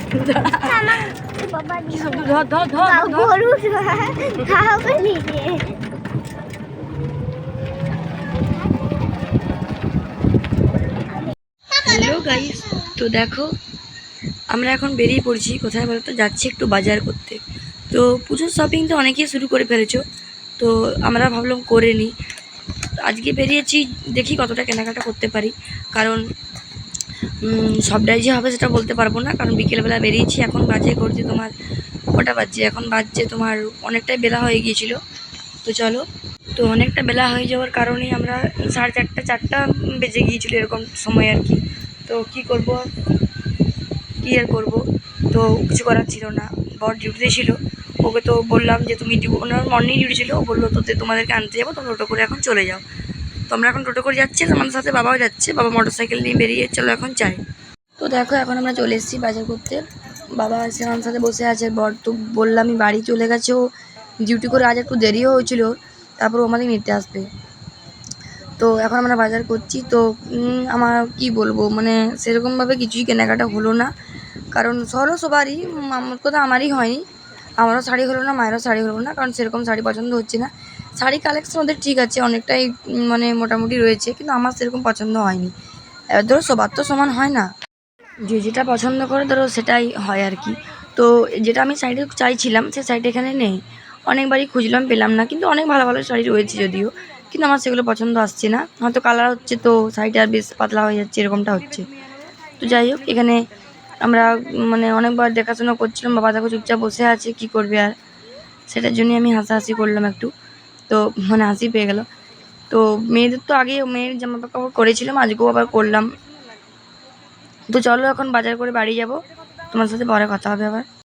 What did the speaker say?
Hello guys, তো দেখো আমরা এখন বেরিয়ে পড়ছি। কোথায় বলো তো? যাচ্ছি একটু বাজার করতে। তো পুজোর শপিং তো অনেকেই শুরু করে ফেলেছো, তো আমরা ভাবলাম করে নিই। আজকে বেরিয়েছি, দেখি কতটা কেনাকাটা করতে পারি। কারণ সবটাই যে হবে সেটা বলতে পারবো না, কারণ বিকেলবেলা বেরিয়েছি। এখন বাজে করছে তোমার কটা বাজছে, এখন বাজছে তোমার অনেকটাই বেলা হয়ে গিয়েছিল। তো চলো, তো অনেকটা বেলা হয়ে যাওয়ার কারণেই আমরা 4:30 4টা বেজে গিয়েছিলো এরকম সময় আর কি। তো কী করবো, কী আর করবো, তো কিছু করার ছিল না। বর ডিউটিতে ছিল, ওকে তো বললাম যে তুমি ওনার মর্নিং ডিউটি ছিল, ও বললো তো তোমাদেরকে আনতে যাবো, তোমরা টোটো করে এখন চলে যাও। তো আমরা এখন টোটো করে যাচ্ছি, আমাদের সাথে বাবাও যাচ্ছে। বাবা মোটরসাইকেল নিয়ে বেরিয়ে চলো এখন চাই। তো দেখো এখন আমরা চলে এসেছি বাজার করতে। বাবা এসে আমার সাথে বসে আছে। বর তো বললামই বাড়ি চলে গেছে, ও ডিউটি করে আজ একটু দেরিও হয়েছিল, তারপর ও আমাদের নিতে আসবে। তো এখন আমরা বাজার করছি। তো আমার কি বলবো, মানে সেরকমভাবে কিছুই কেনাকাটা হলো না। কারণ হলো সবারই, আমার কথা আমারই হয়নি। আমারও শাড়ি হলো না, মায়েরও শাড়ি হলো না, কারণ সেরকম শাড়ি পছন্দ হচ্ছে না। শাড়ি কালেকশন ওদের ঠিক আছে, অনেকটাই মানে মোটামুটি রয়েছে, কিন্তু আমার সেরকম পছন্দ হয়নি। এবার ধরো সবার তো সমান হয় না, যে যেটা পছন্দ করে ধরো সেটাই হয় আর কি। তো যেটা আমি শাড়ি চাইছিলাম সে শাড়িটা এখানে নেই। অনেকবারই খুঁজলাম, পেলাম না। কিন্তু অনেক ভালো ভালো শাড়ি রয়েছে যদিও, কিন্তু আমার সেগুলো পছন্দ আসছে না। হয়তো কালার হচ্ছে তো শাড়িটা বেশ পাতলা হয়ে যাচ্ছে, এরকমটা হচ্ছে। তো যাই হোক, এখানে আমরা মানে অনেকবার দেখাশোনা করছিলাম। বাবা দেখো চুপচাপ বসে আছে, কি করবে আর। সেটার জন্যই আমি হাসাহাসি করলাম একটু, তো মানে হাসি পেয়ে গেল। তো মেয়েদের তো আগে মেয়ের জামা কাপড় করেছিলাম, আজকেও আবার করলাম। তো চলো এখন বাজার করে বাড়ি যাব, তোমার সাথে পরে কথা হবে আবার।